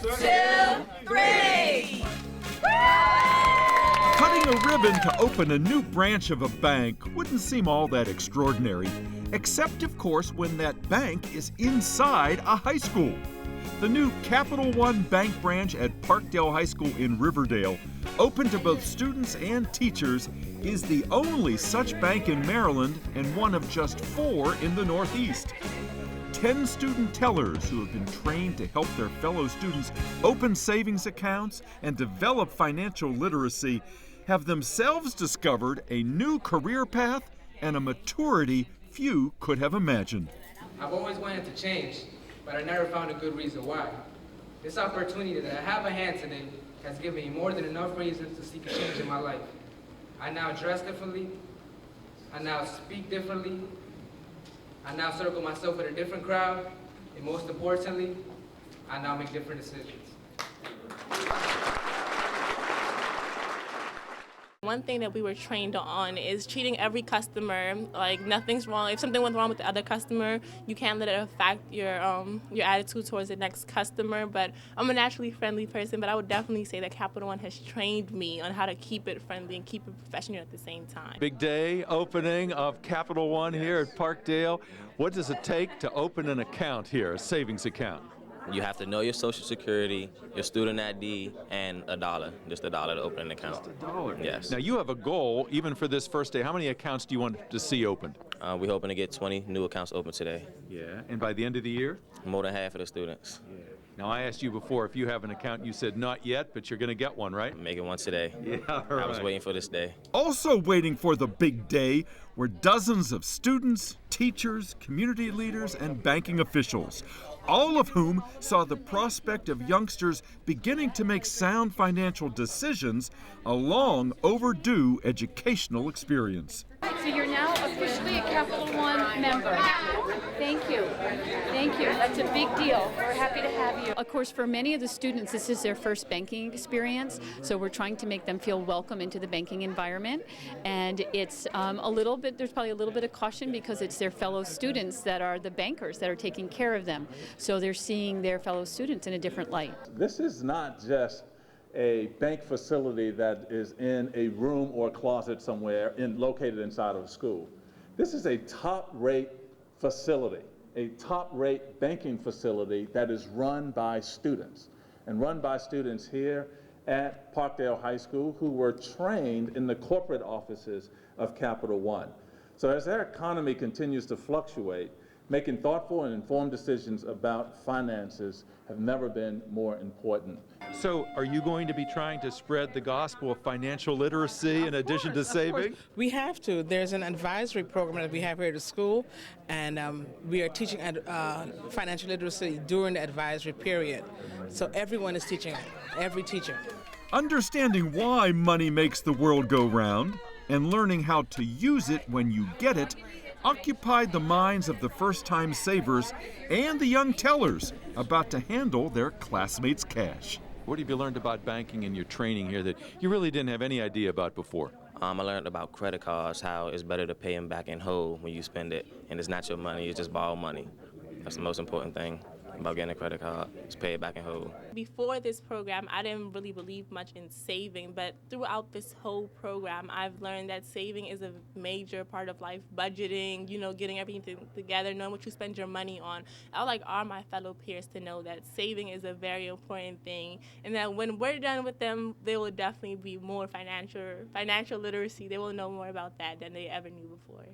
2, 3. Cutting a ribbon to open a new branch of a bank wouldn't seem all that extraordinary, except, of course, when that bank is inside a high school. The new Capital One Bank branch at Parkdale High School in Riverdale, open to both students and teachers, is the only such bank in Maryland and one of just 4 in the Northeast. 10 student tellers who have been trained to help their fellow students open savings accounts and develop financial literacy have themselves discovered a new career path and a maturity few could have imagined. I've always wanted to change, but I never found a good reason why. This opportunity that I have at hand today has given me more than enough reasons to seek a change in my life. I now dress differently, I now speak differently, I now circle myself with a different crowd, and most importantly, I now make different decisions. One thing that we were trained on is treating every customer like nothing's wrong. If something went wrong with the other customer, you can't let it affect your attitude towards the next customer. But I'm a naturally friendly person, but I would definitely say that Capital One has trained me on how to keep it friendly and keep it professional at the same time. Big day opening of Capital One here at Parkdale. What does it take to open an account here, a savings account? You have to know your Social Security, your student ID, and $1, just $1 to open an account. Just $1? Yes. Now you have a goal, even for this first day. How many accounts do you want to see opened? We're hoping to get 20 new accounts open today. Yeah, and by the end of the year? More than half of the students. Yeah. Now I asked you before if you have an account. You said not yet, but you're going to get one, right? I'm making one today. Yeah, right. I was waiting for this day. Also waiting for the big day were dozens of students, teachers, community leaders, and banking officials, all of whom saw the prospect of youngsters beginning to make sound financial decisions a long overdue educational experience. So you're now officially a Capital One member. Thank you. Thank you. That's a big deal. We're happy to have you. Of course, for many of the students, this is their first banking experience, so we're trying to make them feel welcome into the banking environment. And it's there's probably a little bit of caution because it's their fellow students that are the bankers that are taking care of them. So they're seeing their fellow students in a different light. This is not just a bank facility that is in a room or closet somewhere located inside of a school. This is a top-rate facility, a top-rate banking facility that is run by students, and run by students here at Parkdale High School who were trained in the corporate offices of Capital One. So as our economy continues to fluctuate, making thoughtful and informed decisions about finances have never been more important. So are you going to be trying to spread the gospel of financial literacy in addition to saving? We have to. There's an advisory program that we have here at the school, and we are teaching financial literacy during the advisory period. So everyone is teaching it, every teacher. Understanding why money makes the world go round and learning how to use it when you get it occupied the minds of the first-time savers and the young tellers about to handle their classmates' cash. What have you learned about banking in your training here that you really didn't have any idea about before? I learned about credit cards, how it's better to pay them back in whole when you spend it, and it's not your money, it's just borrowed money. That's the most important thing about getting a credit card, is pay it back in whole. Before this program, I didn't really believe much in saving, but throughout this whole program, I've learned that saving is a major part of life. Budgeting, getting everything together, knowing what you spend your money on. I would like all my fellow peers to know that saving is a very important thing, and that when we're done with them, they will definitely be more financial literacy. They will know more about that than they ever knew before.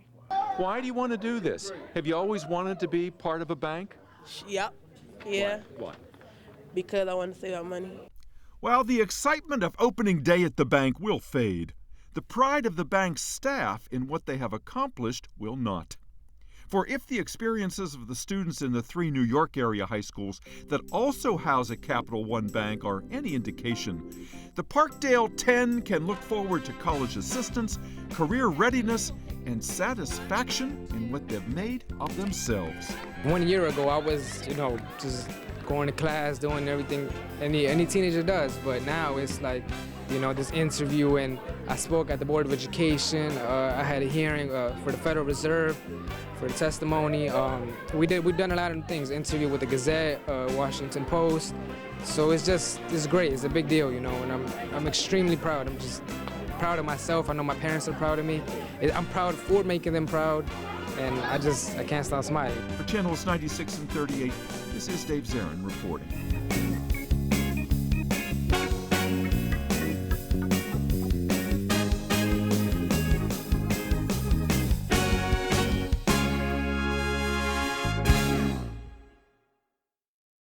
Why do you want to do this? Have you always wanted to be part of a bank? Yep. Yeah. Why? Because I want to save our money. Well, the excitement of opening day at the bank will fade. The pride of the bank's staff in what they have accomplished will not. For if the experiences of the students in the 3 New York area high schools that also house a Capital One bank are any indication, the Parkdale 10 can look forward to college assistance, career readiness, and satisfaction in what they've made of themselves. 1 year ago, I was, just going to class, doing everything any teenager does. But now it's like, you know, this interview, and I spoke at the Board of Education. I had a hearing for the Federal Reserve for the testimony. We've done a lot of things, interview with the Gazette, Washington Post. So it's great. It's a big deal, you know, and I'm extremely proud. I'm just proud of myself. I know my parents are proud of me. I'm proud for making them proud, and I can't stop smiling. For Channels 96 and 38, this is Dave Zarin reporting.